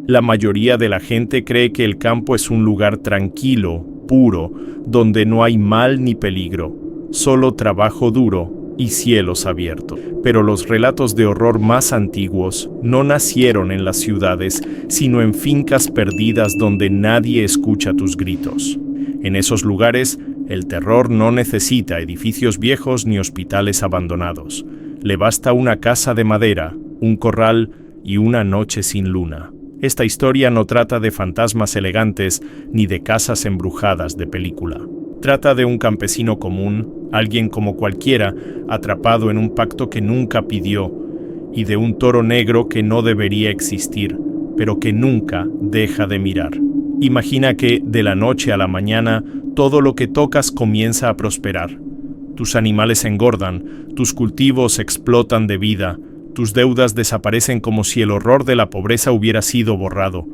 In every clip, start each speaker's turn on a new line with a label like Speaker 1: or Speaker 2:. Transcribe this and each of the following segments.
Speaker 1: La mayoría de la gente cree que el campo es un lugar tranquilo, puro, donde no hay mal ni peligro, solo trabajo duro y cielos abiertos. Pero los relatos de horror más antiguos no nacieron en las ciudades, sino en fincas perdidas donde nadie escucha tus gritos. En esos lugares, el terror no necesita edificios viejos ni hospitales abandonados. Le basta una casa de madera, un corral y una noche sin luna. Esta historia no trata de fantasmas elegantes ni de casas embrujadas de película. Trata de un campesino común, alguien como cualquiera, atrapado en un pacto que nunca pidió, y de un toro negro que no debería existir, pero que nunca deja de mirar. Imagina que, de la noche a la mañana, todo lo que tocas comienza a prosperar. Tus animales engordan, tus cultivos explotan de vida, tus deudas desaparecen como si el horror de la pobreza hubiera sido borrado.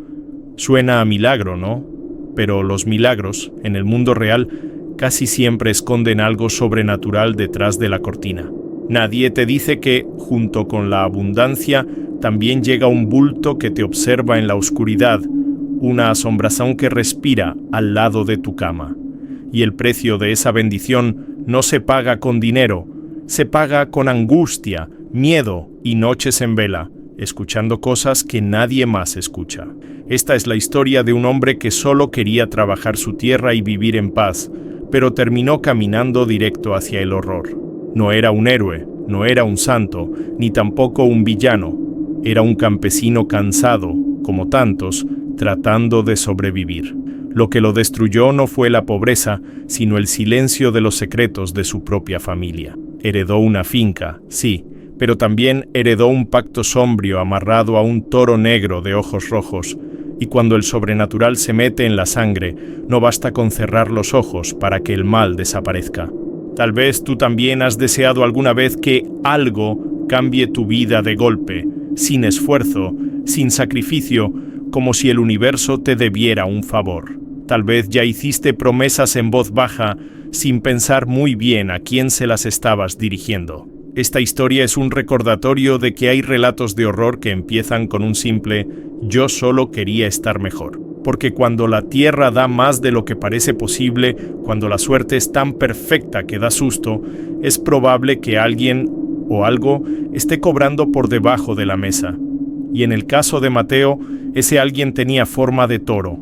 Speaker 1: Suena a milagro, ¿no? Pero los milagros, en el mundo real, casi siempre esconden algo sobrenatural detrás de la cortina. Nadie te dice que, junto con la abundancia, también llega un bulto que te observa en la oscuridad, una asombración que respira al lado de tu cama. Y el precio de esa bendición no se paga con dinero, se paga con angustia, miedo y noches en vela, escuchando cosas que nadie más escucha. Esta es la historia de un hombre que solo quería trabajar su tierra y vivir en paz, pero terminó caminando directo hacia el horror. No era un héroe, no era un santo, ni tampoco un villano. Era un campesino cansado, como tantos, tratando de sobrevivir. Lo que lo destruyó no fue la pobreza, sino el silencio de los secretos de su propia familia. Heredó una finca, sí, pero también heredó un pacto sombrío amarrado a un toro negro de ojos rojos, y cuando el sobrenatural se mete en la sangre, no basta con cerrar los ojos para que el mal desaparezca. Tal vez tú también has deseado alguna vez que algo cambie tu vida de golpe, sin esfuerzo, sin sacrificio, como si el universo te debiera un favor. Tal vez ya hiciste promesas en voz baja, sin pensar muy bien a quién se las estabas dirigiendo. Esta historia es un recordatorio de que hay relatos de horror que empiezan con un simple «yo solo quería estar mejor». Porque cuando la tierra da más de lo que parece posible, cuando la suerte es tan perfecta que da susto, es probable que alguien o algo esté cobrando por debajo de la mesa. Y en el caso de Mateo, ese alguien tenía forma de toro.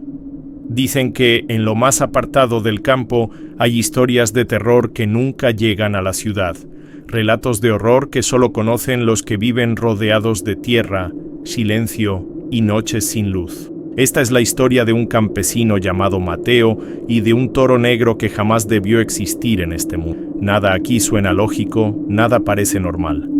Speaker 1: Dicen que en lo más apartado del campo hay historias de terror que nunca llegan a la ciudad. Relatos de horror que solo conocen los que viven rodeados de tierra, silencio y noches sin luz. Esta es la historia de un campesino llamado Mateo y de un toro negro que jamás debió existir en este mundo. Nada aquí suena lógico, nada parece normal.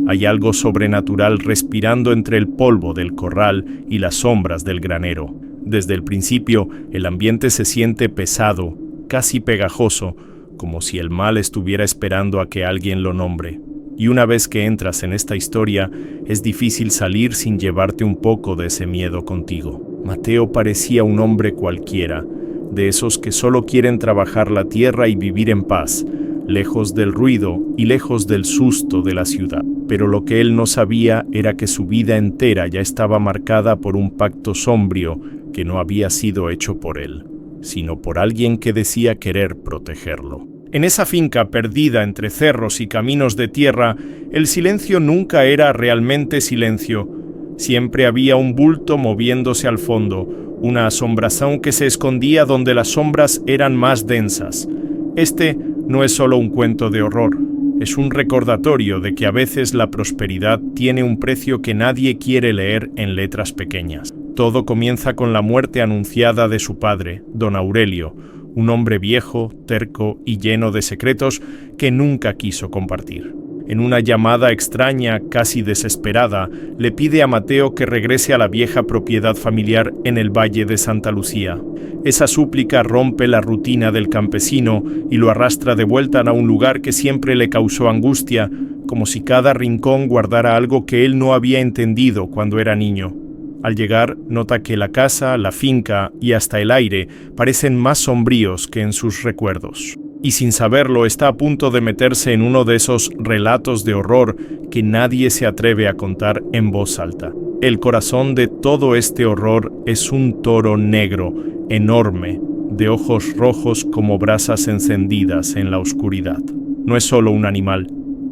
Speaker 1: Hay algo sobrenatural respirando entre el polvo del corral y las sombras del granero. Desde el principio, el ambiente se siente pesado, casi pegajoso, como si el mal estuviera esperando a que alguien lo nombre. Y una vez que entras en esta historia, es difícil salir sin llevarte un poco de ese miedo contigo. Mateo parecía un hombre cualquiera, de esos que solo quieren trabajar la tierra y vivir en paz, lejos del ruido y lejos del susto de la ciudad. Pero lo que él no sabía era que su vida entera ya estaba marcada por un pacto sombrío que no había sido hecho por él, sino por alguien que decía querer protegerlo. En esa finca perdida entre cerros y caminos de tierra, el silencio nunca era realmente silencio. Siempre había un bulto moviéndose al fondo, una asombración que se escondía donde las sombras eran más densas. Este no es solo un cuento de horror, es un recordatorio de que a veces la prosperidad tiene un precio que nadie quiere leer en letras pequeñas. Todo comienza con la muerte anunciada de su padre, don Aurelio, un hombre viejo, terco y lleno de secretos que nunca quiso compartir. En una llamada extraña, casi desesperada, le pide a Mateo que regrese a la vieja propiedad familiar en el Valle de Santa Lucía. Esa súplica rompe la rutina del campesino y lo arrastra de vuelta a un lugar que siempre le causó angustia, como si cada rincón guardara algo que él no había entendido cuando era niño. Al llegar, nota que la casa, la finca y hasta el aire parecen más sombríos que en sus recuerdos. y sin saberlo está a punto de meterse en uno de esos relatos de horror que nadie se atreve a contar en voz alta. El corazón de todo este horror es un toro negro, enorme, de ojos rojos como brasas encendidas en la oscuridad. No es solo un animal,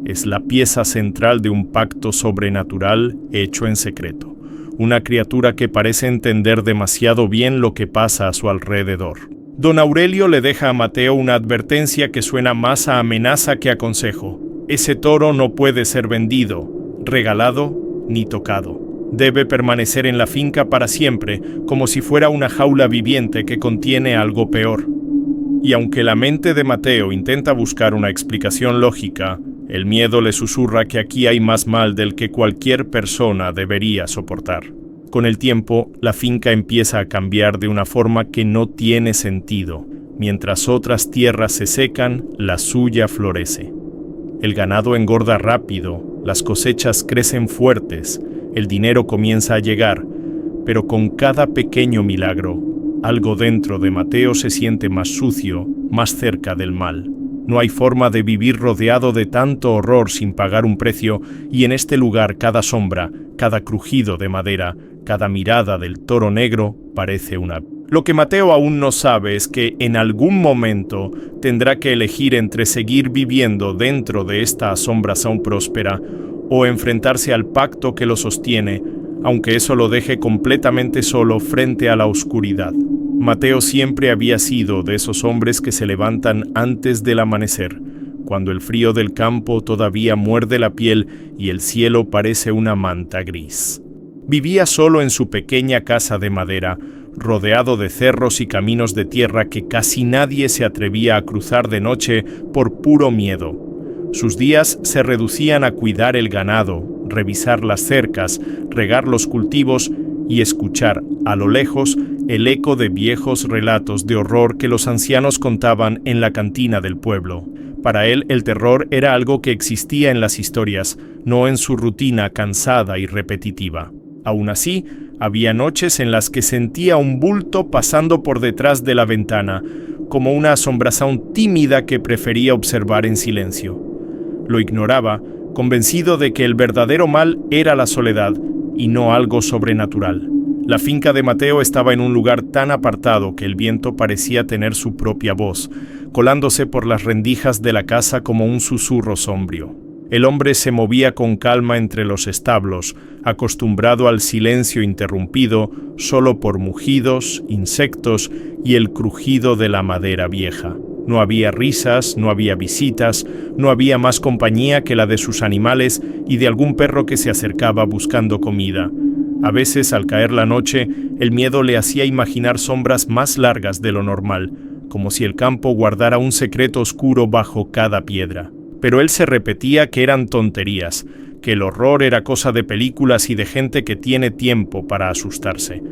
Speaker 1: es la pieza central de un pacto sobrenatural hecho en secreto. Una criatura que parece entender demasiado bien lo que pasa a su alrededor. Don Aurelio le deja a Mateo una advertencia que suena más a amenaza que a consejo. Ese toro no puede ser vendido, regalado ni tocado. Debe permanecer en la finca para siempre, como si fuera una jaula viviente que contiene algo peor. Y aunque la mente de Mateo intenta buscar una explicación lógica, el miedo le susurra que aquí hay más mal del que cualquier persona debería soportar. Con el tiempo, la finca empieza a cambiar de una forma que no tiene sentido. Mientras otras tierras se secan, la suya florece. El ganado engorda rápido, las cosechas crecen fuertes, el dinero comienza a llegar, pero con cada pequeño milagro, algo dentro de Mateo se siente más sucio, más cerca del mal. No hay forma de vivir rodeado de tanto horror sin pagar un precio, y en este lugar cada sombra, cada crujido de madera, cada mirada del toro negro parece una... Lo que Mateo aún no sabe es que en algún momento tendrá que elegir entre seguir viviendo dentro de esta asombración próspera o enfrentarse al pacto que lo sostiene, aunque eso lo deje completamente solo frente a la oscuridad. Mateo siempre había sido de esos hombres que se levantan antes del amanecer, cuando el frío del campo todavía muerde la piel y el cielo parece una manta gris. Vivía solo en su pequeña casa de madera, rodeado de cerros y caminos de tierra que casi nadie se atrevía a cruzar de noche por puro miedo. Sus días se reducían a cuidar el ganado, revisar las cercas, regar los cultivos y escuchar, a lo lejos, el eco de viejos relatos de horror que los ancianos contaban en la cantina del pueblo. Para él, el terror era algo que existía en las historias, no en su rutina cansada y repetitiva. Aún así, había noches en las que sentía un bulto pasando por detrás de la ventana, como una asombración tímida que prefería observar en silencio. Lo ignoraba, convencido de que el verdadero mal era la soledad y no algo sobrenatural. La finca de Mateo estaba en un lugar tan apartado que el viento parecía tener su propia voz, colándose por las rendijas de la casa como un susurro sombrío. El hombre se movía con calma entre los establos, acostumbrado al silencio interrumpido solo por mugidos, insectos y el crujido de la madera vieja. No había risas, no había visitas, no había más compañía que la de sus animales y de algún perro que se acercaba buscando comida. A veces, al caer la noche, el miedo le hacía imaginar sombras más largas de lo normal, como si el campo guardara un secreto oscuro bajo cada piedra. Pero él se repetía que eran tonterías, que el horror era cosa de películas y de gente que tiene tiempo para asustarse.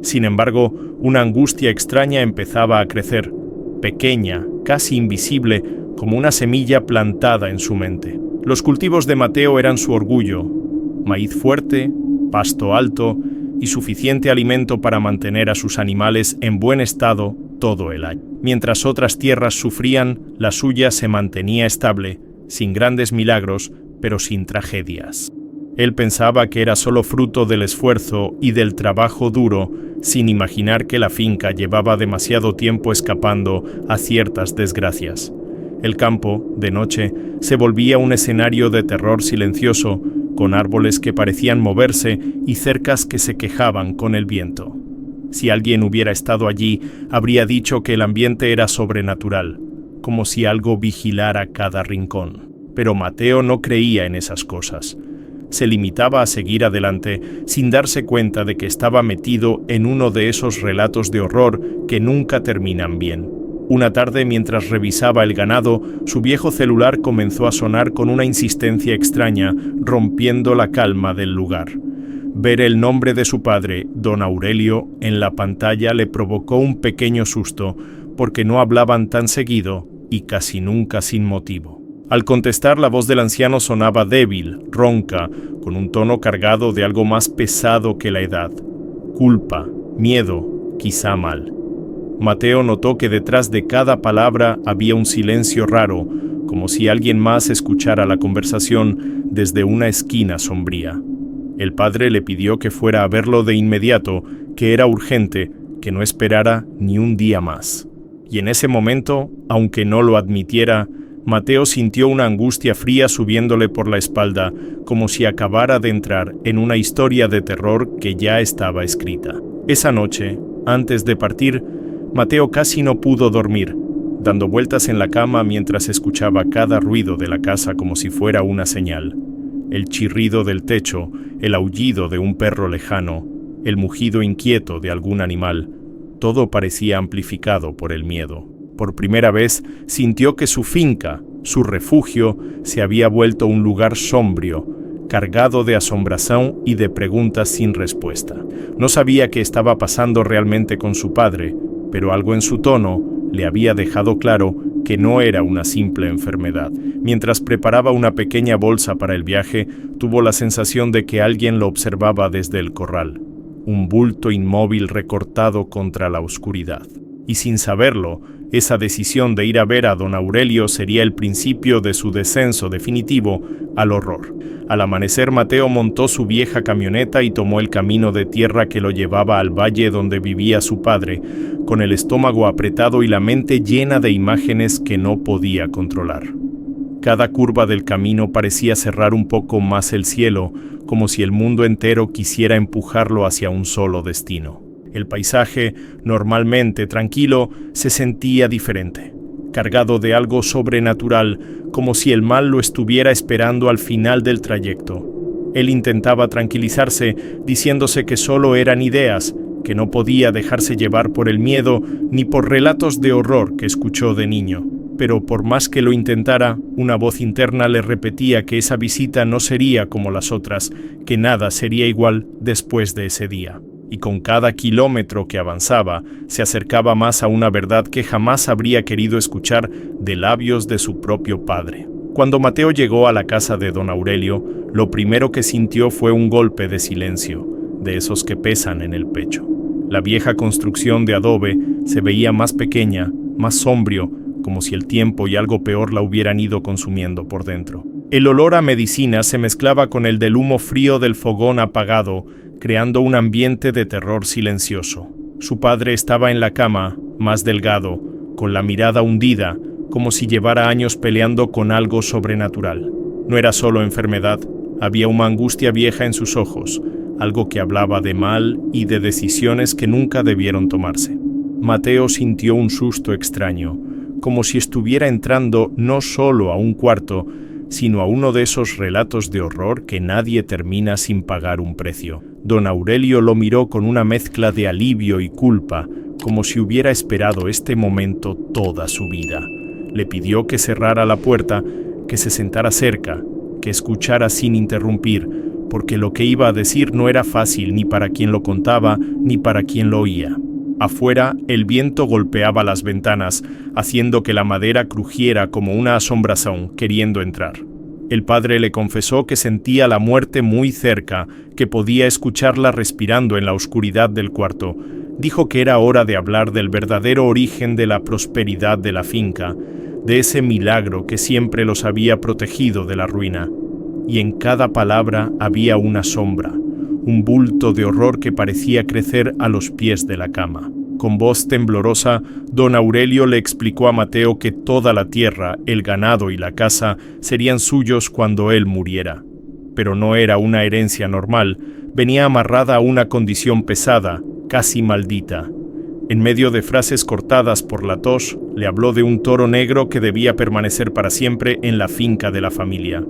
Speaker 1: Sin embargo, una angustia extraña empezaba a crecer, pequeña, casi invisible, como una semilla plantada en su mente. Los cultivos de Mateo eran su orgullo: maíz fuerte, pasto alto y suficiente alimento para mantener a sus animales en buen estado todo el año. Mientras otras tierras sufrían, la suya se mantenía estable, sin grandes milagros, pero sin tragedias. Él pensaba que era solo fruto del esfuerzo y del trabajo duro, sin imaginar que la finca llevaba demasiado tiempo escapando a ciertas desgracias. El campo, de noche, se volvía un escenario de terror silencioso, con árboles que parecían moverse y cercas que se quejaban con el viento. Si alguien hubiera estado allí, habría dicho que el ambiente era sobrenatural, como si algo vigilara cada rincón. Pero Mateo no creía en esas cosas. Se limitaba a seguir adelante sin darse cuenta de que estaba metido en uno de esos relatos de horror que nunca terminan bien. Una tarde, mientras revisaba el ganado, su viejo celular comenzó a sonar con una insistencia extraña, rompiendo la calma del lugar. Ver el nombre de su padre, don Aurelio, en la pantalla le provocó un pequeño susto, porque no hablaban tan seguido y casi nunca sin motivo. Al contestar, la voz del anciano sonaba débil, ronca, con un tono cargado de algo más pesado que la edad. Culpa, miedo, quizá mal. Mateo notó que detrás de cada palabra había un silencio raro, como si alguien más escuchara la conversación desde una esquina sombría. El padre le pidió que fuera a verlo de inmediato, que era urgente, que no esperara ni un día más. Y en ese momento, aunque no lo admitiera, Mateo sintió una angustia fría subiéndole por la espalda, como si acabara de entrar en una historia de terror que ya estaba escrita. Esa noche, antes de partir, Mateo casi no pudo dormir, dando vueltas en la cama mientras escuchaba cada ruido de la casa como si fuera una señal. El chirrido del techo, el aullido de un perro lejano, el mugido inquieto de algún animal, todo parecía amplificado por el miedo. Por primera vez sintió que su finca, su refugio, se había vuelto un lugar sombrío, cargado de asombración y de preguntas sin respuesta. No sabía qué estaba pasando realmente con su padre, pero algo en su tono le había dejado claro que no era una simple enfermedad. Mientras preparaba una pequeña bolsa para el viaje, tuvo la sensación de que alguien lo observaba desde el corral. Un bulto inmóvil recortado contra la oscuridad. Y sin saberlo, esa decisión de ir a ver a don Aurelio sería el principio de su descenso definitivo al horror. Al amanecer, Mateo montó su vieja camioneta y tomó el camino de tierra que lo llevaba al valle donde vivía su padre, con el estómago apretado y la mente llena de imágenes que no podía controlar. Cada curva del camino parecía cerrar un poco más el cielo, como si el mundo entero quisiera empujarlo hacia un solo destino. El paisaje, normalmente tranquilo, se sentía diferente, cargado de algo sobrenatural, como si el mal lo estuviera esperando al final del trayecto. Él intentaba tranquilizarse, diciéndose que solo eran ideas, que no podía dejarse llevar por el miedo ni por relatos de horror que escuchó de niño. Pero por más que lo intentara, una voz interna le repetía que esa visita no sería como las otras, que nada sería igual después de ese día. Y con cada kilómetro que avanzaba, se acercaba más a una verdad que jamás habría querido escuchar de labios de su propio padre. Cuando Mateo llegó a la casa de don Aurelio, lo primero que sintió fue un golpe de silencio, de esos que pesan en el pecho. La vieja construcción de adobe se veía más pequeña, más sombrío, como si el tiempo y algo peor la hubieran ido consumiendo por dentro. El olor a medicina se mezclaba con el del humo frío del fogón apagado, creando un ambiente de terror silencioso. Su padre estaba en la cama, más delgado, con la mirada hundida, como si llevara años peleando con algo sobrenatural. No era solo enfermedad, había una angustia vieja en sus ojos, algo que hablaba de mal y de decisiones que nunca debieron tomarse. Mateo sintió un susto extraño, como si estuviera entrando no solo a un cuarto, sino a uno de esos relatos de horror que nadie termina sin pagar un precio. Don Aurelio lo miró con una mezcla de alivio y culpa, como si hubiera esperado este momento toda su vida. Le pidió que cerrara la puerta, que se sentara cerca, que escuchara sin interrumpir, porque lo que iba a decir no era fácil ni para quien lo contaba ni para quien lo oía. Afuera, el viento golpeaba las ventanas, haciendo que la madera crujiera como una asombración, queriendo entrar. El padre le confesó que sentía la muerte muy cerca, que podía escucharla respirando en la oscuridad del cuarto. Dijo que era hora de hablar del verdadero origen de la prosperidad de la finca, de ese milagro que siempre los había protegido de la ruina. Y en cada palabra había una sombra, un bulto de horror que parecía crecer a los pies de la cama. Con voz temblorosa, don Aurelio le explicó a Mateo que toda la tierra, el ganado y la casa serían suyos cuando él muriera. Pero no era una herencia normal, venía amarrada a una condición pesada, casi maldita. En medio de frases cortadas por la tos, le habló de un toro negro que debía permanecer para siempre en la finca de la familia.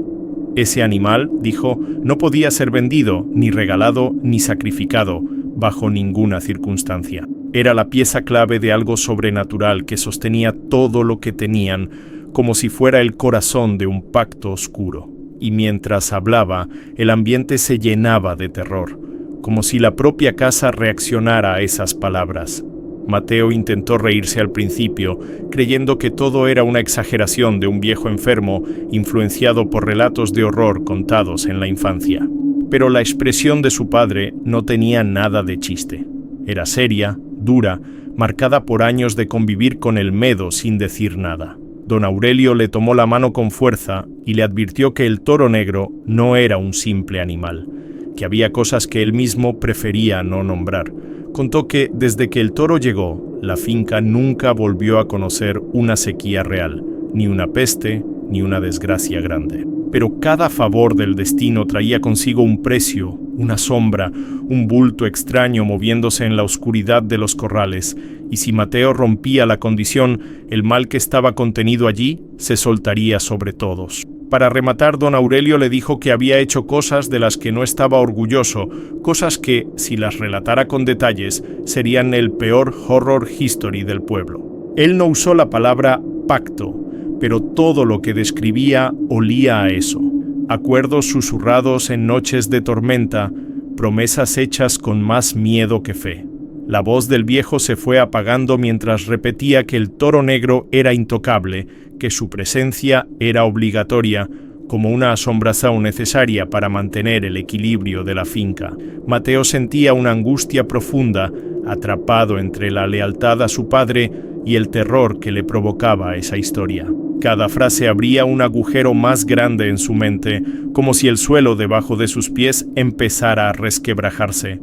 Speaker 1: Ese animal, dijo, no podía ser vendido, ni regalado, ni sacrificado, bajo ninguna circunstancia. Era la pieza clave de algo sobrenatural que sostenía todo lo que tenían, como si fuera el corazón de un pacto oscuro. Y mientras hablaba, el ambiente se llenaba de terror, como si la propia casa reaccionara a esas palabras. Mateo intentó reírse al principio, creyendo que todo era una exageración de un viejo enfermo influenciado por relatos de horror contados en la infancia. Pero la expresión de su padre no tenía nada de chiste. Era seria, dura, marcada por años de convivir con el medo sin decir nada. Don Aurelio le tomó la mano con fuerza y le advirtió que el toro negro no era un simple animal, que había cosas que él mismo prefería no nombrar. Contó que desde que el toro llegó, la finca nunca volvió a conocer una sequía real, ni una peste, ni una desgracia grande. Pero cada favor del destino traía consigo un precio, una sombra, un bulto extraño moviéndose en la oscuridad de los corrales, y si Mateo rompía la condición, el mal que estaba contenido allí se soltaría sobre todos. Para rematar, don Aurelio le dijo que había hecho cosas de las que no estaba orgulloso, cosas que, si las relatara con detalles, serían el peor horror history del pueblo. Él no usó la palabra pacto, pero todo lo que describía olía a eso. Acuerdos susurrados en noches de tormenta, promesas hechas con más miedo que fe. La voz del viejo se fue apagando mientras repetía que el toro negro era intocable, que su presencia era obligatoria, como una asombración necesaria para mantener el equilibrio de la finca. Mateo sentía una angustia profunda, atrapado entre la lealtad a su padre y el terror que le provocaba esa historia. Cada frase abría un agujero más grande en su mente, como si el suelo debajo de sus pies empezara a resquebrajarse.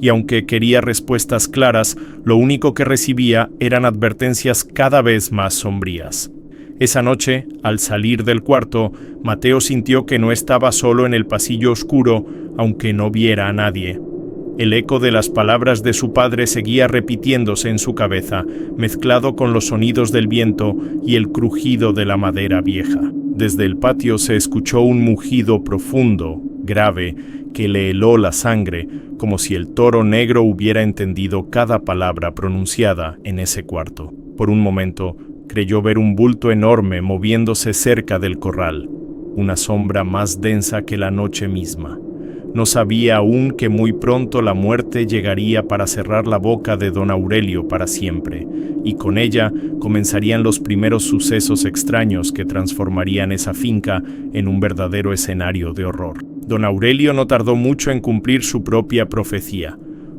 Speaker 1: Y aunque quería respuestas claras, lo único que recibía eran advertencias cada vez más sombrías. Esa noche, al salir del cuarto, Mateo sintió que no estaba solo en el pasillo oscuro, aunque no viera a nadie. El eco de las palabras de su padre seguía repitiéndose en su cabeza, mezclado con los sonidos del viento y el crujido de la madera vieja. Desde el patio se escuchó un mugido profundo, grave, que le heló la sangre, como si el toro negro hubiera entendido cada palabra pronunciada en ese cuarto. Por un momento, creyó ver un bulto enorme moviéndose cerca del corral, una sombra más densa que la noche misma. No sabía aún que muy pronto la muerte llegaría para cerrar la boca de don Aurelio para siempre, y con ella comenzarían los primeros sucesos extraños que transformarían esa finca en un verdadero escenario de horror. Don Aurelio no tardó mucho en cumplir su propia profecía.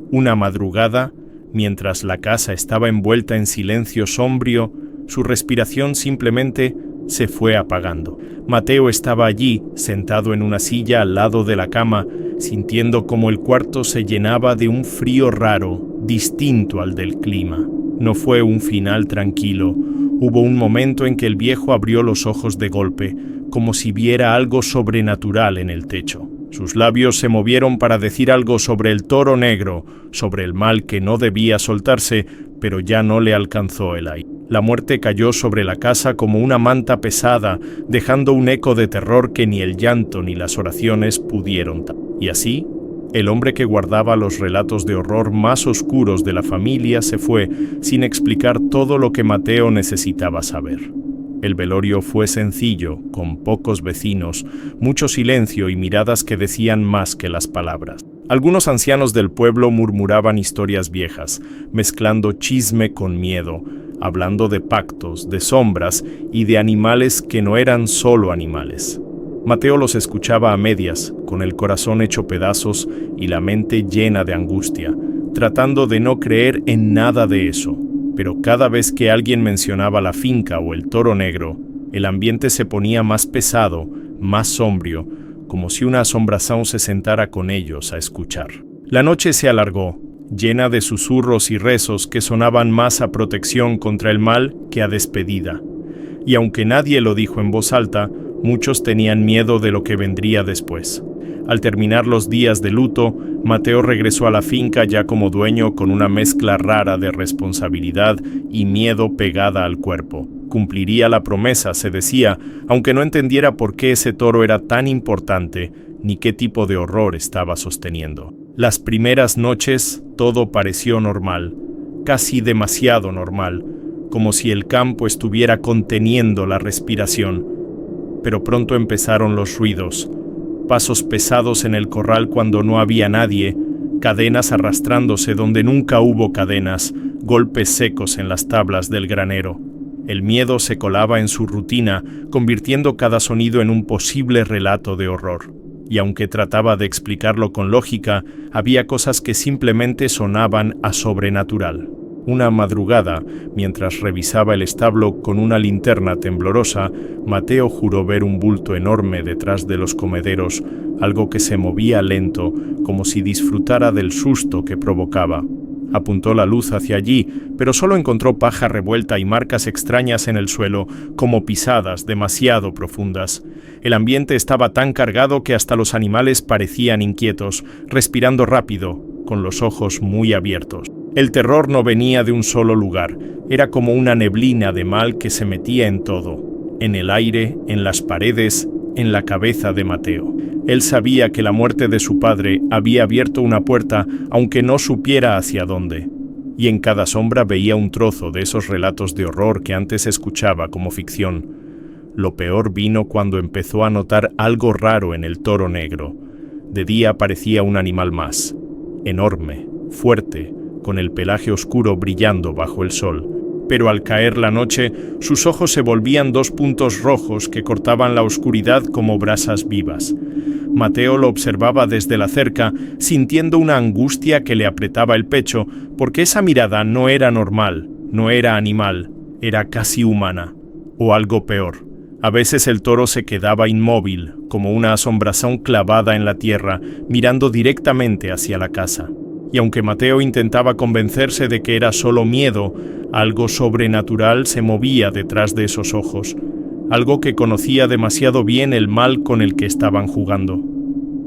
Speaker 1: Una madrugada, mientras la casa estaba envuelta en silencio sombrío, su respiración simplemente se fue apagando. Mateo estaba allí, sentado en una silla al lado de la cama, sintiendo como el cuarto se llenaba de un frío raro, distinto al del clima. No fue un final tranquilo. Hubo un momento en que el viejo abrió los ojos de golpe, como si viera algo sobrenatural en el techo. Sus labios se movieron para decir algo sobre el toro negro, sobre el mal que no debía soltarse, pero ya no le alcanzó el aire. La muerte cayó sobre la casa como una manta pesada, dejando un eco de terror que ni el llanto ni las oraciones pudieron tapar. Y así, el hombre que guardaba los relatos de horror más oscuros de la familia se fue, sin explicar todo lo que Mateo necesitaba saber. El velorio fue sencillo, con pocos vecinos, mucho silencio y miradas que decían más que las palabras. Algunos ancianos del pueblo murmuraban historias viejas, mezclando chisme con miedo, hablando de pactos, de sombras y de animales que no eran solo animales. Mateo los escuchaba a medias, con el corazón hecho pedazos y la mente llena de angustia, tratando de no creer en nada de eso. Pero cada vez que alguien mencionaba la finca o el toro negro, el ambiente se ponía más pesado, más sombrío, como si una asombración se sentara con ellos a escuchar. La noche se alargó, llena de susurros y rezos que sonaban más a protección contra el mal que a despedida. Y aunque nadie lo dijo en voz alta, muchos tenían miedo de lo que vendría después. Al terminar los días de luto, Mateo regresó a la finca ya como dueño, con una mezcla rara de responsabilidad y miedo pegada al cuerpo. Cumpliría la promesa, se decía, aunque no entendiera por qué ese toro era tan importante, ni qué tipo de horror estaba sosteniendo. Las primeras noches todo pareció normal, casi demasiado normal, como si el campo estuviera conteniendo la respiración. Pero pronto empezaron los ruidos, pasos pesados en el corral cuando no había nadie, cadenas arrastrándose donde nunca hubo cadenas, golpes secos en las tablas del granero. El miedo se colaba en su rutina, convirtiendo cada sonido en un posible relato de horror. Y aunque trataba de explicarlo con lógica, había cosas que simplemente sonaban a sobrenatural. Una madrugada, mientras revisaba el establo con una linterna temblorosa, Mateo juró ver un bulto enorme detrás de los comederos, algo que se movía lento, como si disfrutara del susto que provocaba. Apuntó la luz hacia allí, pero solo encontró paja revuelta y marcas extrañas en el suelo, como pisadas demasiado profundas. El ambiente estaba tan cargado que hasta los animales parecían inquietos, respirando rápido, con los ojos muy abiertos. El terror no venía de un solo lugar, era como una neblina de mal que se metía en todo, en el aire, en las paredes, en la cabeza de Mateo. Él sabía que la muerte de su padre había abierto una puerta, aunque no supiera hacia dónde. Y en cada sombra veía un trozo de esos relatos de horror que antes escuchaba como ficción. Lo peor vino cuando empezó a notar algo raro en el toro negro. De día parecía un animal más, enorme, fuerte, con el pelaje oscuro brillando bajo el sol. Pero al caer la noche, sus ojos se volvían dos puntos rojos que cortaban la oscuridad como brasas vivas. Mateo lo observaba desde la cerca, sintiendo una angustia que le apretaba el pecho, porque esa mirada no era normal, no era animal, era casi humana, o algo peor. A veces el toro se quedaba inmóvil, como una asombración clavada en la tierra, mirando directamente hacia la casa. Y aunque Mateo intentaba convencerse de que era solo miedo, algo sobrenatural se movía detrás de esos ojos, algo que conocía demasiado bien el mal con el que estaban jugando.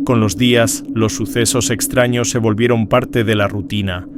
Speaker 1: Con los días, los sucesos extraños se volvieron parte de la rutina,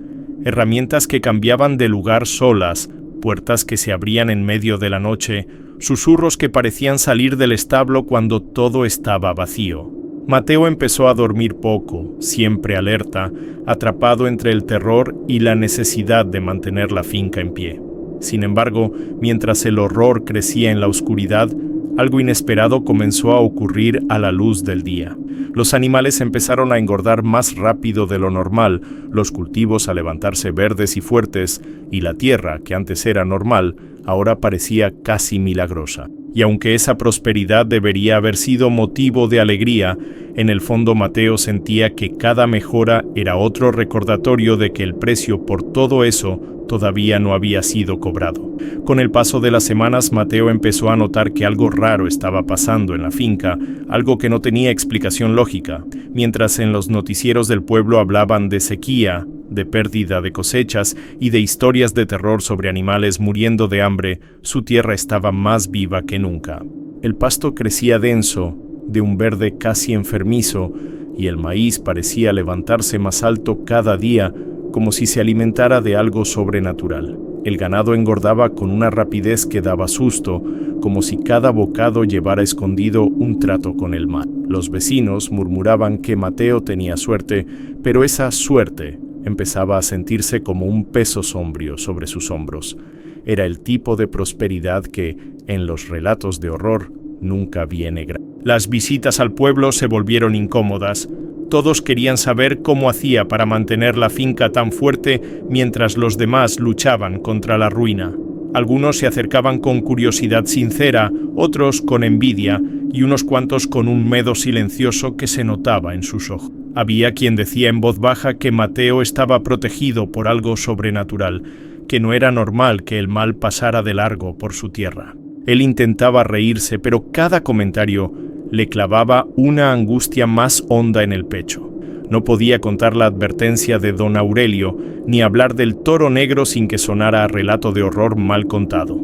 Speaker 1: herramientas que cambiaban de lugar solas, puertas que se abrían en medio de la noche, susurros que parecían salir del establo cuando todo estaba vacío. Mateo empezó a dormir poco, siempre alerta, atrapado entre el terror y la necesidad de mantener la finca en pie. Sin embargo, mientras el horror crecía en la oscuridad, algo inesperado comenzó a ocurrir a la luz del día. Los animales empezaron a engordar más rápido de lo normal, los cultivos a levantarse verdes y fuertes, y la tierra, que antes era normal, ahora parecía casi milagrosa. Y aunque esa prosperidad debería haber sido motivo de alegría, en el fondo Mateo sentía que cada mejora era otro recordatorio de que el precio por todo eso todavía no había sido cobrado. Con el paso de las semanas, Mateo empezó a notar que algo raro estaba pasando en la finca, algo que no tenía explicación lógica. Mientras en los noticieros del pueblo hablaban de sequía, de pérdida de cosechas y de historias de terror sobre animales muriendo de hambre, su tierra estaba más viva que nunca. El pasto crecía denso, de un verde casi enfermizo, y el maíz parecía levantarse más alto cada día, como si se alimentara de algo sobrenatural. El ganado engordaba con una rapidez que daba susto, como si cada bocado llevara escondido un trato con el mal. Los vecinos murmuraban que Mateo tenía suerte, pero esa suerte empezaba a sentirse como un peso sombrío sobre sus hombros. Era el tipo de prosperidad que, en los relatos de horror, nunca viene gratis. Las visitas al pueblo se volvieron incómodas. Todos querían saber cómo hacía para mantener la finca tan fuerte mientras los demás luchaban contra la ruina. Algunos se acercaban con curiosidad sincera, otros con envidia y unos cuantos con un miedo silencioso que se notaba en sus ojos. Había quien decía en voz baja que Mateo estaba protegido por algo sobrenatural, que no era normal que el mal pasara de largo por su tierra. Él intentaba reírse, pero cada comentario le clavaba una angustia más honda en el pecho. No podía contar la advertencia de don Aurelio, ni hablar del toro negro sin que sonara a relato de horror mal contado.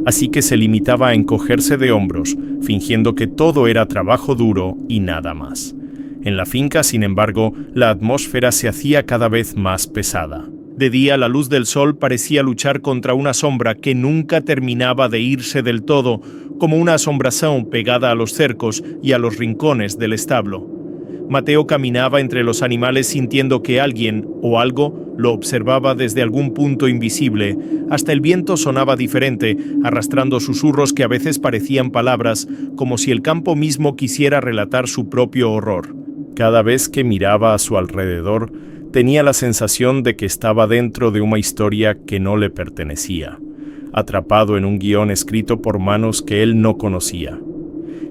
Speaker 1: Así que se limitaba a encogerse de hombros, fingiendo que todo era trabajo duro y nada más. En la finca, sin embargo, la atmósfera se hacía cada vez más pesada. De día, la luz del sol parecía luchar contra una sombra que nunca terminaba de irse del todo, como una asombración pegada a los cercos y a los rincones del establo. Mateo caminaba entre los animales sintiendo que alguien o algo lo observaba desde algún punto invisible. Hasta el viento sonaba diferente, arrastrando susurros que a veces parecían palabras, como si el campo mismo quisiera relatar su propio horror. Cada vez que miraba a su alrededor, tenía la sensación de que estaba dentro de una historia que no le pertenecía, atrapado en un guión escrito por manos que él no conocía.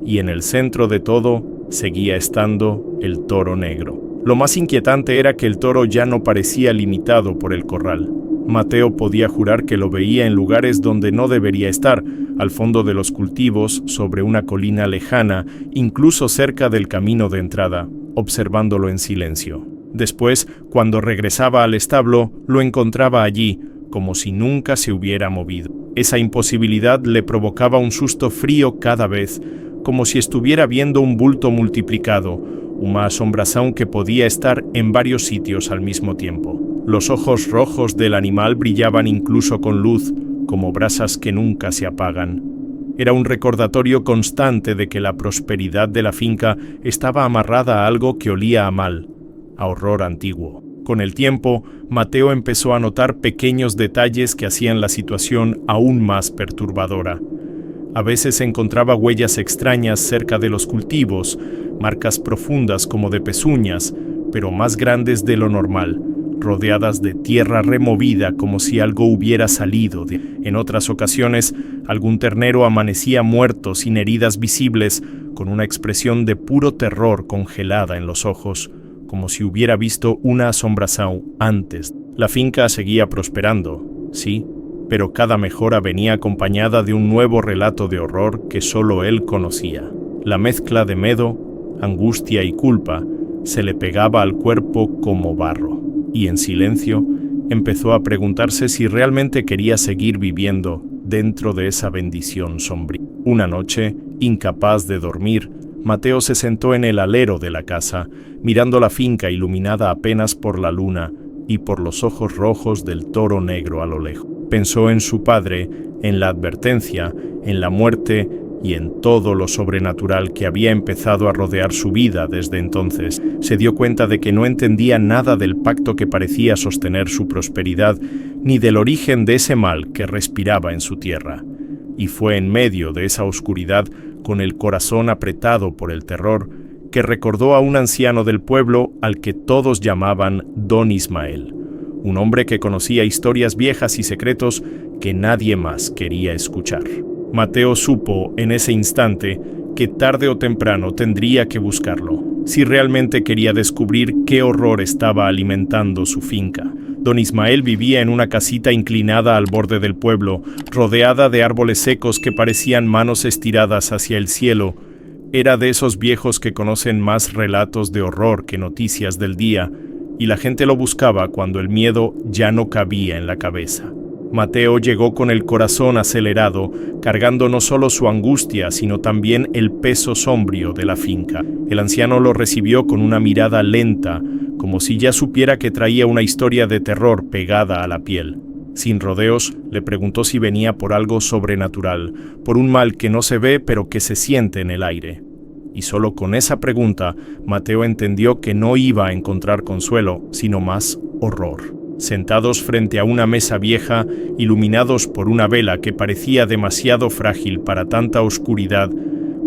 Speaker 1: Y en el centro de todo seguía estando el toro negro. Lo más inquietante era que el toro ya no parecía limitado por el corral. Mateo podía jurar que lo veía en lugares donde no debería estar, al fondo de los cultivos, sobre una colina lejana, incluso cerca del camino de entrada, observándolo en silencio. Después, cuando regresaba al establo, lo encontraba allí, como si nunca se hubiera movido. Esa imposibilidad le provocaba un susto frío cada vez, como si estuviera viendo un bulto multiplicado, una asombración que podía estar en varios sitios al mismo tiempo. Los ojos rojos del animal brillaban incluso con luz, como brasas que nunca se apagan. Era un recordatorio constante de que la prosperidad de la finca estaba amarrada a algo que olía a mal, a horror antiguo. Con el tiempo, Mateo empezó a notar pequeños detalles que hacían la situación aún más perturbadora. A veces encontraba huellas extrañas cerca de los cultivos, marcas profundas como de pezuñas, pero más grandes de lo normal, rodeadas de tierra removida como si algo hubiera salido de. En otras ocasiones, algún ternero amanecía muerto sin heridas visibles, con una expresión de puro terror congelada en los ojos, como si hubiera visto una asombración antes. La finca seguía prosperando, sí, pero cada mejora venía acompañada de un nuevo relato de horror que solo él conocía. La mezcla de miedo, angustia y culpa se le pegaba al cuerpo como barro, y en silencio empezó a preguntarse si realmente quería seguir viviendo dentro de esa bendición sombría. Una noche, incapaz de dormir, Mateo se sentó en el alero de la casa, mirando la finca iluminada apenas por la luna y por los ojos rojos del toro negro a lo lejos. Pensó en su padre, en la advertencia, en la muerte y en todo lo sobrenatural que había empezado a rodear su vida desde entonces. Se dio cuenta de que no entendía nada del pacto que parecía sostener su prosperidad, ni del origen de ese mal que respiraba en su tierra. Y fue en medio de esa oscuridad, con el corazón apretado por el terror, que recordó a un anciano del pueblo al que todos llamaban Don Ismael, un hombre que conocía historias viejas y secretos que nadie más quería escuchar. Mateo supo en ese instante que tarde o temprano tendría que buscarlo, si realmente quería descubrir qué horror estaba alimentando su finca. Don Ismael vivía en una casita inclinada al borde del pueblo, rodeada de árboles secos que parecían manos estiradas hacia el cielo. Era de esos viejos que conocen más relatos de horror que noticias del día, y la gente lo buscaba cuando el miedo ya no cabía en la cabeza. Mateo llegó con el corazón acelerado, cargando no solo su angustia, sino también el peso sombrío de la finca. El anciano lo recibió con una mirada lenta, como si ya supiera que traía una historia de terror pegada a la piel. Sin rodeos, le preguntó si venía por algo sobrenatural, por un mal que no se ve pero que se siente en el aire. Y solo con esa pregunta, Mateo entendió que no iba a encontrar consuelo, sino más horror. Sentados frente a una mesa vieja, iluminados por una vela que parecía demasiado frágil para tanta oscuridad,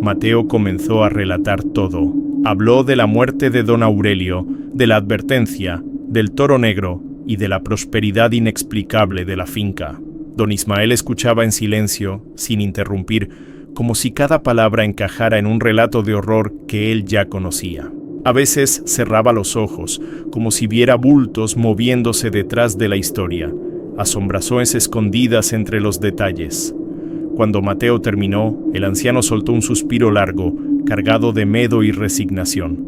Speaker 1: Mateo comenzó a relatar todo. Habló de la muerte de don Aurelio, de la advertencia, del toro negro y de la prosperidad inexplicable de la finca. Don Ismael escuchaba en silencio, sin interrumpir, como si cada palabra encajara en un relato de horror que él ya conocía. A veces cerraba los ojos, como si viera bultos moviéndose detrás de la historia, asombraciones escondidas entre los detalles. Cuando Mateo terminó, el anciano soltó un suspiro largo, cargado de miedo y resignación.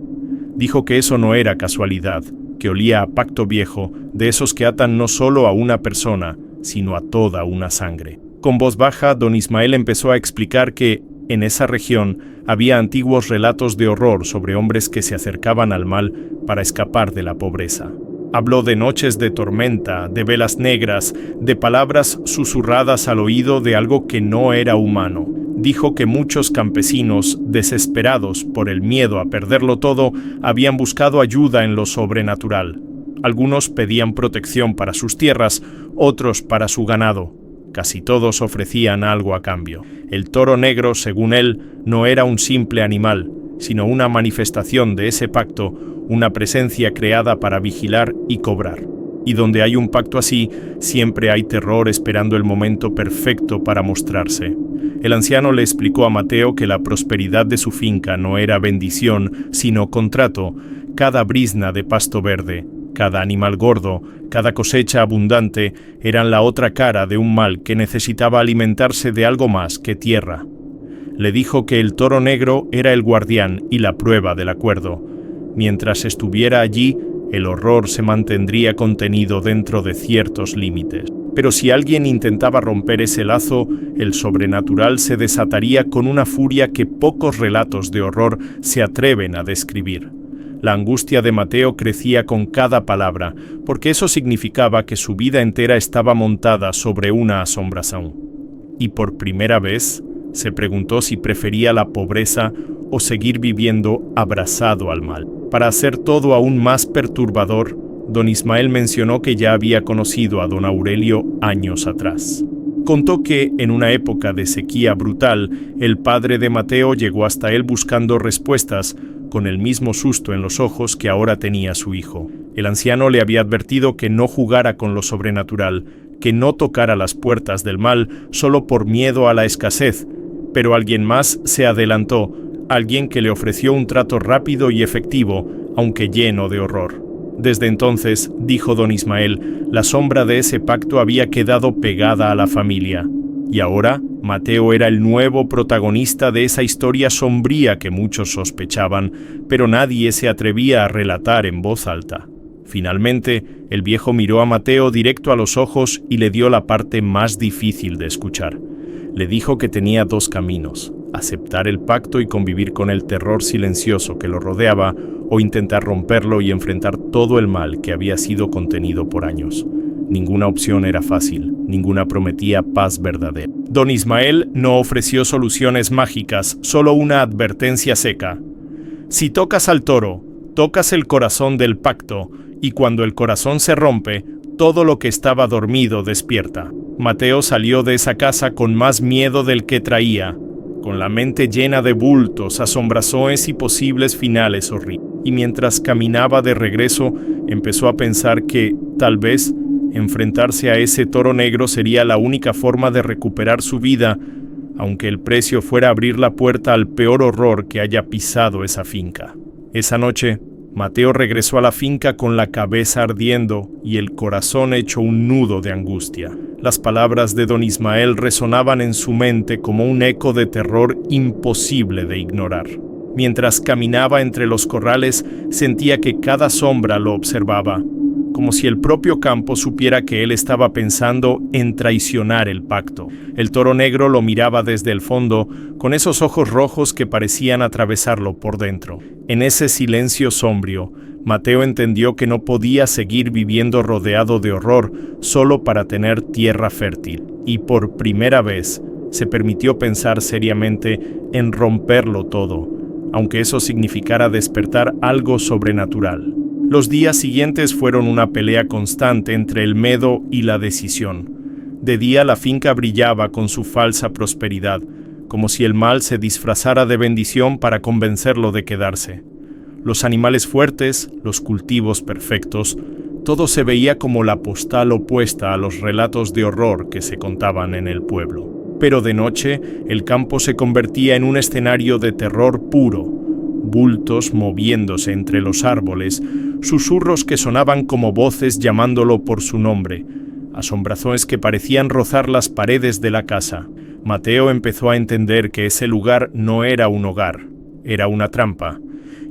Speaker 1: Dijo que eso no era casualidad, que olía a pacto viejo, de esos que atan no solo a una persona, sino a toda una sangre. Con voz baja, don Ismael empezó a explicar que, en esa región, había antiguos relatos de horror sobre hombres que se acercaban al mal para escapar de la pobreza. Habló de noches de tormenta, de velas negras, de palabras susurradas al oído de algo que no era humano. Dijo que muchos campesinos, desesperados por el miedo a perderlo todo, habían buscado ayuda en lo sobrenatural. Algunos pedían protección para sus tierras, otros para su ganado. Casi todos ofrecían algo a cambio. El toro negro, según él, no era un simple animal, sino una manifestación de ese pacto, una presencia creada para vigilar y cobrar. Y donde hay un pacto así, siempre hay terror esperando el momento perfecto para mostrarse. El anciano le explicó a Mateo que la prosperidad de su finca no era bendición, sino contrato. Cada brizna de pasto verde, Cada animal gordo, cada cosecha abundante, eran la otra cara de un mal que necesitaba alimentarse de algo más que tierra. Le dijo que el toro negro era el guardián y la prueba del acuerdo. Mientras estuviera allí, el horror se mantendría contenido dentro de ciertos límites. Pero si alguien intentaba romper ese lazo, el sobrenatural se desataría con una furia que pocos relatos de horror se atreven a describir. La angustia de Mateo crecía con cada palabra, porque eso significaba que su vida entera estaba montada sobre una asombración. Y por primera vez, se preguntó si prefería la pobreza o seguir viviendo abrazado al mal. Para hacer todo aún más perturbador, don Ismael mencionó que ya había conocido a don Aurelio años atrás. Contó que, en una época de sequía brutal, el padre de Mateo llegó hasta él buscando respuestas, con el mismo susto en los ojos que ahora tenía su hijo. El anciano le había advertido que no jugara con lo sobrenatural, que no tocara las puertas del mal solo por miedo a la escasez, pero alguien más se adelantó, alguien que le ofreció un trato rápido y efectivo, aunque lleno de horror. Desde entonces, dijo don Ismael, la sombra de ese pacto había quedado pegada a la familia. Y ahora, Mateo era el nuevo protagonista de esa historia sombría que muchos sospechaban, pero nadie se atrevía a relatar en voz alta. Finalmente, el viejo miró a Mateo directo a los ojos y le dio la parte más difícil de escuchar. Le dijo que tenía dos caminos: aceptar el pacto y convivir con el terror silencioso que lo rodeaba, o intentar romperlo y enfrentar todo el mal que había sido contenido por años. Ninguna opción era fácil, ninguna prometía paz verdadera. Don Ismael no ofreció soluciones mágicas, solo una advertencia seca. Si tocas al toro, tocas el corazón del pacto, y cuando el corazón se rompe, todo lo que estaba dormido despierta. Mateo salió de esa casa con más miedo del que traía, con la mente llena de bultos, asombraciones y posibles finales horribles. Y mientras caminaba de regreso, empezó a pensar que, tal vez, enfrentarse a ese toro negro sería la única forma de recuperar su vida, aunque el precio fuera abrir la puerta al peor horror que haya pisado esa finca. Esa noche, Mateo regresó a la finca con la cabeza ardiendo y el corazón hecho un nudo de angustia. Las palabras de don Ismael resonaban en su mente como un eco de terror imposible de ignorar. Mientras caminaba entre los corrales, sentía que cada sombra lo observaba, como si el propio campo supiera que él estaba pensando en traicionar el pacto. El toro negro lo miraba desde el fondo, con esos ojos rojos que parecían atravesarlo por dentro. En ese silencio sombrío, Mateo entendió que no podía seguir viviendo rodeado de horror solo para tener tierra fértil, y por primera vez se permitió pensar seriamente en romperlo todo, aunque eso significara despertar algo sobrenatural. Los días siguientes fueron una pelea constante entre el miedo y la decisión. De día la finca brillaba con su falsa prosperidad, como si el mal se disfrazara de bendición para convencerlo de quedarse. Los animales fuertes, los cultivos perfectos, todo se veía como la postal opuesta a los relatos de horror que se contaban en el pueblo. Pero de noche, el campo se convertía en un escenario de terror puro. Bultos moviéndose entre los árboles, susurros que sonaban como voces llamándolo por su nombre, asombraciones que parecían rozar las paredes de la casa. Mateo empezó a entender que ese lugar no era un hogar, era una trampa.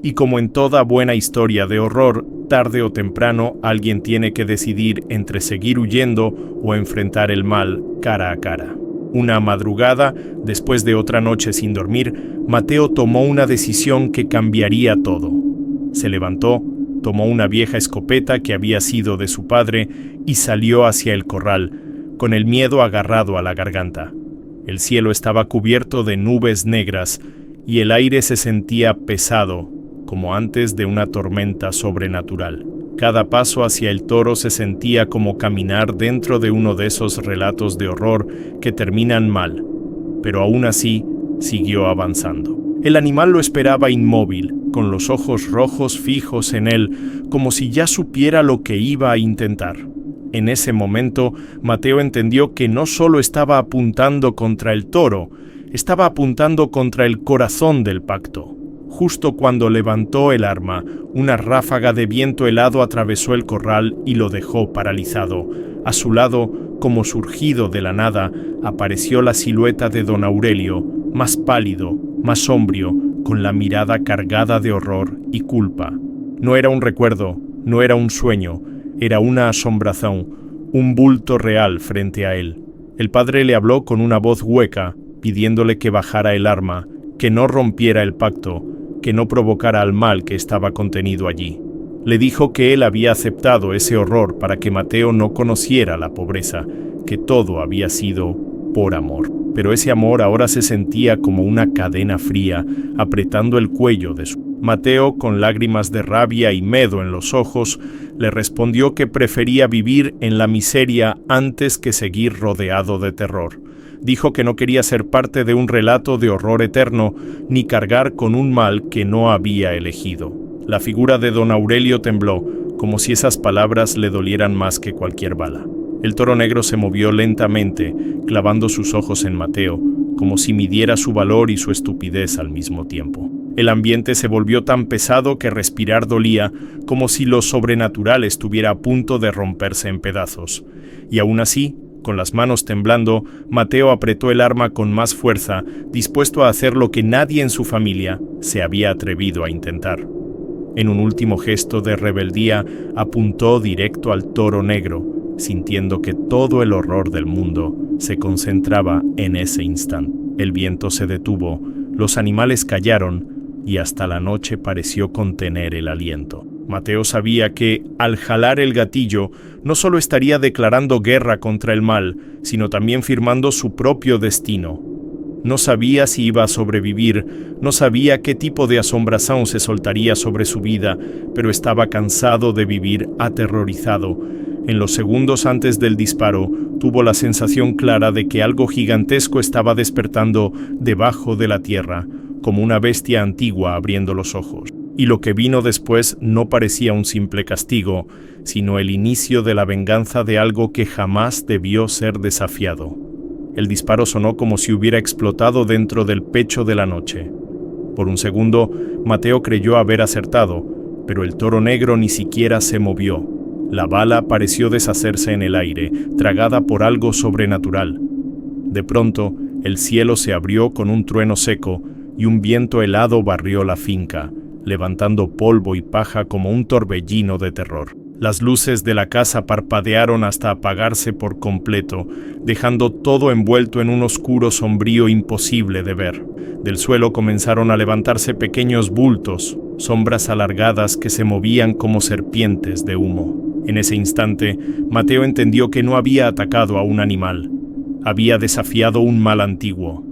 Speaker 1: Y como en toda buena historia de horror, tarde o temprano alguien tiene que decidir entre seguir huyendo o enfrentar el mal cara a cara. Una madrugada, después de otra noche sin dormir, Mateo tomó una decisión que cambiaría todo. Se levantó, tomó una vieja escopeta que había sido de su padre y salió hacia el corral, con el miedo agarrado a la garganta. El cielo estaba cubierto de nubes negras y el aire se sentía pesado, como antes de una tormenta sobrenatural. Cada paso hacia el toro se sentía como caminar dentro de uno de esos relatos de horror que terminan mal, pero aún así siguió avanzando. El animal lo esperaba inmóvil, con los ojos rojos fijos en él, como si ya supiera lo que iba a intentar. En ese momento, Mateo entendió que no solo estaba apuntando contra el toro, estaba apuntando contra el corazón del pacto. Justo cuando levantó el arma, una ráfaga de viento helado atravesó el corral y lo dejó paralizado. A su lado, como surgido de la nada, apareció la silueta de don Aurelio, más pálido, más sombrío, con la mirada cargada de horror y culpa. No era un recuerdo, no era un sueño, era una asombración, un bulto real frente a él. El padre le habló con una voz hueca, pidiéndole que bajara el arma, que no rompiera el pacto, que no provocara al mal que estaba contenido allí. Le dijo que él había aceptado ese horror para que Mateo no conociera la pobreza, que todo había sido por amor. Pero ese amor ahora se sentía como una cadena fría, apretando el cuello de su... Mateo, con lágrimas de rabia y miedo en los ojos, le respondió que prefería vivir en la miseria antes que seguir rodeado de terror. Dijo que no quería ser parte de un relato de horror eterno, ni cargar con un mal que no había elegido. La figura de don Aurelio tembló, como si esas palabras le dolieran más que cualquier bala. El toro negro se movió lentamente, clavando sus ojos en Mateo, como si midiera su valor y su estupidez al mismo tiempo. El ambiente se volvió tan pesado que respirar dolía, como si lo sobrenatural estuviera a punto de romperse en pedazos. Y aún así, con las manos temblando, Mateo apretó el arma con más fuerza, dispuesto a hacer lo que nadie en su familia se había atrevido a intentar. En un último gesto de rebeldía, apuntó directo al toro negro, sintiendo que todo el horror del mundo se concentraba en ese instante. El viento se detuvo, los animales callaron, y hasta la noche pareció contener el aliento. Mateo sabía que, al jalar el gatillo, no solo estaría declarando guerra contra el mal, sino también firmando su propio destino. No sabía si iba a sobrevivir, no sabía qué tipo de asombración se soltaría sobre su vida, pero estaba cansado de vivir aterrorizado. En los segundos antes del disparo, tuvo la sensación clara de que algo gigantesco estaba despertando debajo de la tierra, como una bestia antigua abriendo los ojos. Y lo que vino después no parecía un simple castigo, sino el inicio de la venganza de algo que jamás debió ser desafiado. El disparo sonó como si hubiera explotado dentro del pecho de la noche. Por un segundo, Mateo creyó haber acertado, pero el toro negro ni siquiera se movió. La bala pareció deshacerse en el aire, tragada por algo sobrenatural. De pronto, el cielo se abrió con un trueno seco, y un viento helado barrió la finca, levantando polvo y paja como un torbellino de terror. Las luces de la casa parpadearon hasta apagarse por completo, dejando todo envuelto en un oscuro sombrío imposible de ver. Del suelo comenzaron a levantarse pequeños bultos, sombras alargadas que se movían como serpientes de humo. En ese instante, Mateo entendió que no había atacado a un animal. Había desafiado un mal antiguo.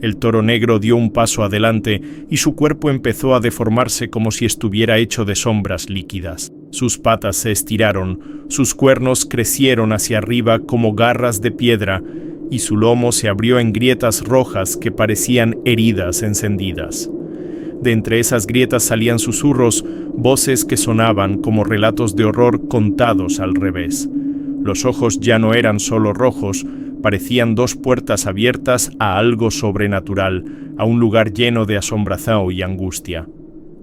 Speaker 1: El toro negro dio un paso adelante y su cuerpo empezó a deformarse como si estuviera hecho de sombras líquidas. Sus patas se estiraron, sus cuernos crecieron hacia arriba como garras de piedra y su lomo se abrió en grietas rojas que parecían heridas encendidas. De entre esas grietas salían susurros, voces que sonaban como relatos de horror contados al revés. Los ojos ya no eran solo rojos, parecían dos puertas abiertas a algo sobrenatural, a un lugar lleno de asombración y angustia.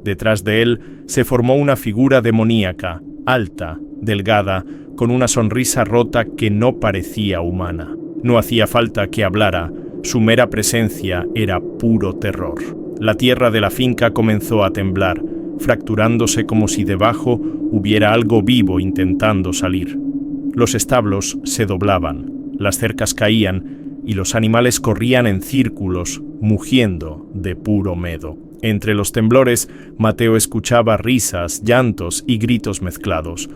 Speaker 1: Detrás de él se formó una figura demoníaca, alta, delgada, con una sonrisa rota que no parecía humana. No hacía falta que hablara, su mera presencia era puro terror. La tierra de la finca comenzó a temblar, fracturándose como si debajo hubiera algo vivo intentando salir. Los establos se doblaban, las cercas caían y los animales corrían en círculos, mugiendo de puro miedo. Entre los temblores, Mateo escuchaba risas, llantos y gritos mezclados,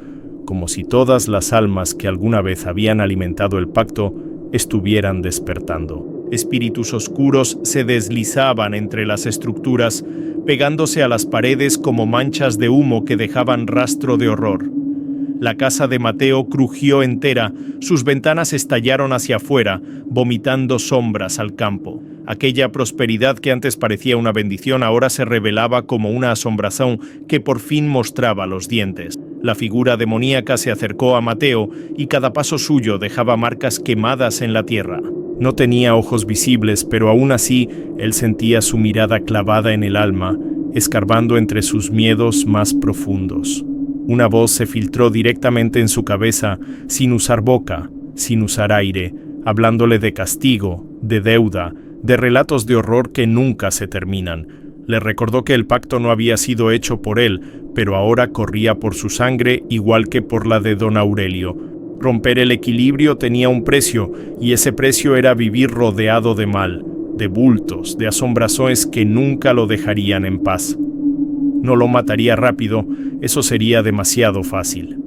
Speaker 1: como si todas las almas que alguna vez habían alimentado el pacto estuvieran despertando. Espíritus oscuros se deslizaban entre las estructuras, pegándose a las paredes como manchas de humo que dejaban rastro de horror. La casa de Mateo crujió entera, sus ventanas estallaron hacia afuera, vomitando sombras al campo. Aquella prosperidad que antes parecía una bendición ahora se revelaba como una asombración que por fin mostraba los dientes. La figura demoníaca se acercó a Mateo y cada paso suyo dejaba marcas quemadas en la tierra. No tenía ojos visibles, pero aún así él sentía su mirada clavada en el alma, escarbando entre sus miedos más profundos. Una voz se filtró directamente en su cabeza, sin usar boca, sin usar aire, hablándole de castigo, de deuda, de relatos de horror que nunca se terminan. Le recordó que el pacto no había sido hecho por él, pero ahora corría por su sangre igual que por la de don Aurelio. Romper el equilibrio tenía un precio, y ese precio era vivir rodeado de mal, de bultos, de asombrazones que nunca lo dejarían en paz. No lo mataría rápido, eso sería demasiado fácil.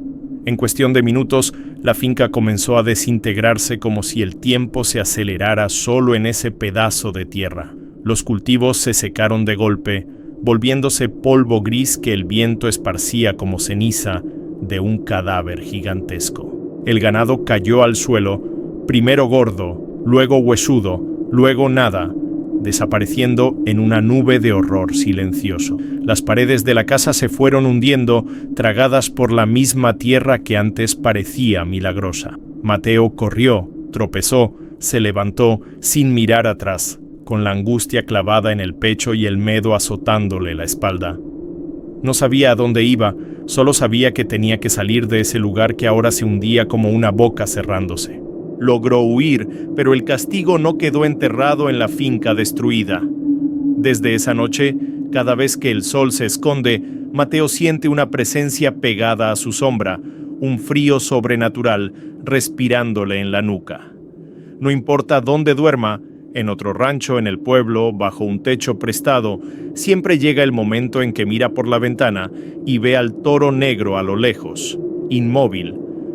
Speaker 1: En cuestión de minutos, la finca comenzó a desintegrarse como si el tiempo se acelerara solo en ese pedazo de tierra. Los cultivos se secaron de golpe, volviéndose polvo gris que el viento esparcía como ceniza de un cadáver gigantesco. El ganado cayó al suelo, primero gordo, luego huesudo, luego nada, desapareciendo en una nube de horror silencioso. Las paredes de la casa se fueron hundiendo, tragadas por la misma tierra que antes parecía milagrosa. Mateo corrió, tropezó, se levantó sin mirar atrás, con la angustia clavada en el pecho y el miedo azotándole la espalda. No sabía a dónde iba, solo sabía que tenía que salir de ese lugar que ahora se hundía como una boca cerrándose. Logró huir, pero el castigo no quedó enterrado en la finca destruida. Desde esa noche, cada vez que el sol se esconde, Mateo siente una presencia pegada a su sombra, un frío sobrenatural respirándole en la nuca. No importa dónde duerma, en otro rancho, en el pueblo, bajo un techo prestado, siempre llega el momento en que mira por la ventana y ve al toro negro a lo lejos, inmóvil,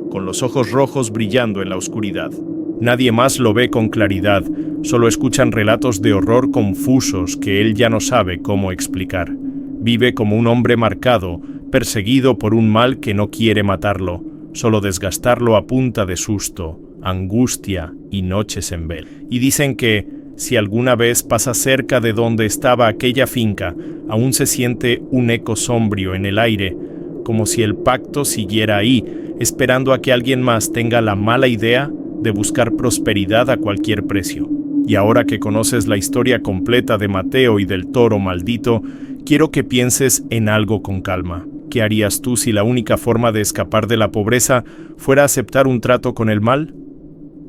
Speaker 1: con los ojos rojos brillando en la oscuridad. Nadie más lo ve con claridad, solo escuchan relatos de horror confusos que él ya no sabe cómo explicar. Vive como un hombre marcado, perseguido por un mal que no quiere matarlo, solo desgastarlo a punta de susto, angustia y noches en vela. Y dicen que, si alguna vez pasa cerca de donde estaba aquella finca, aún se siente un eco sombrío en el aire, como si el pacto siguiera ahí, esperando a que alguien más tenga la mala idea de buscar prosperidad a cualquier precio. Y ahora que conoces la historia completa de Mateo y del toro maldito, quiero que pienses en algo con calma. ¿Qué harías tú si la única forma de escapar de la pobreza fuera aceptar un trato con el mal?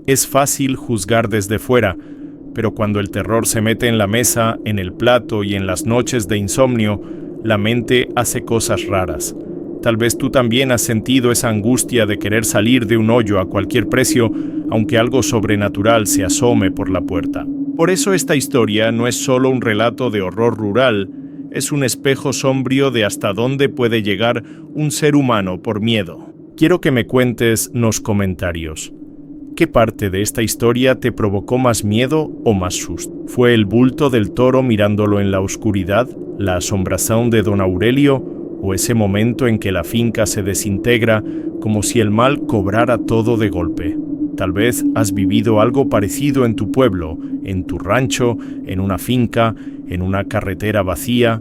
Speaker 1: Es fácil juzgar desde fuera, pero cuando el terror se mete en la mesa, en el plato y en las noches de insomnio, la mente hace cosas raras. Tal vez tú también has sentido esa angustia de querer salir de un hoyo a cualquier precio, aunque algo sobrenatural se asome por la puerta. Por eso esta historia no es solo un relato de horror rural, es un espejo sombrío de hasta dónde puede llegar un ser humano por miedo. Quiero que me cuentes en los comentarios. ¿Qué parte de esta historia te provocó más miedo o más susto? ¿Fue el bulto del toro mirándolo en la oscuridad, la asombración de don Aurelio, o ese momento en que la finca se desintegra como si el mal cobrara todo de golpe? Tal vez has vivido algo parecido en tu pueblo, en tu rancho, en una finca, en una carretera vacía,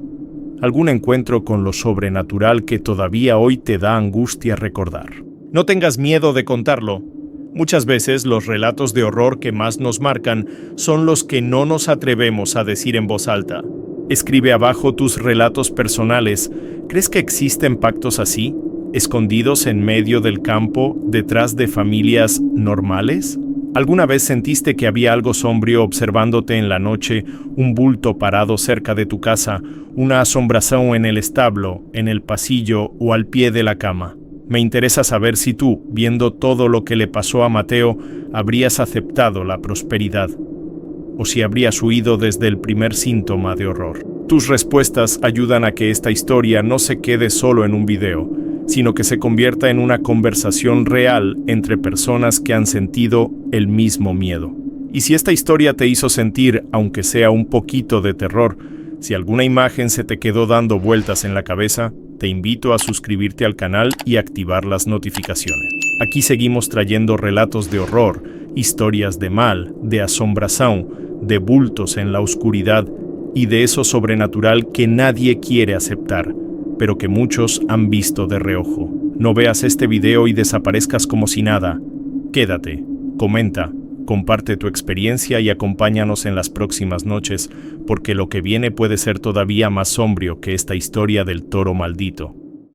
Speaker 1: algún encuentro con lo sobrenatural que todavía hoy te da angustia recordar. No tengas miedo de contarlo. Muchas veces los relatos de horror que más nos marcan son los que no nos atrevemos a decir en voz alta. Escribe abajo tus relatos personales. ¿Crees que existen pactos así, escondidos en medio del campo, detrás de familias normales? ¿Alguna vez sentiste que había algo sombrío observándote en la noche, un bulto parado cerca de tu casa, una asombración en el establo, en el pasillo o al pie de la cama? Me interesa saber si tú, viendo todo lo que le pasó a Mateo, habrías aceptado la prosperidad, o si habrías huido desde el primer síntoma de horror. Tus respuestas ayudan a que esta historia no se quede solo en un video, sino que se convierta en una conversación real entre personas que han sentido el mismo miedo. Y si esta historia te hizo sentir, aunque sea un poquito de terror, si alguna imagen se te quedó dando vueltas en la cabeza, te invito a suscribirte al canal y activar las notificaciones. Aquí seguimos trayendo relatos de horror, historias de mal, de asombración, de bultos en la oscuridad y de eso sobrenatural que nadie quiere aceptar, pero que muchos han visto de reojo. No veas este video y desaparezcas como si nada. Quédate, comenta, Comparte tu experiencia y acompáñanos en las próximas noches, porque lo que viene puede ser todavía más sombrío que esta historia del toro maldito.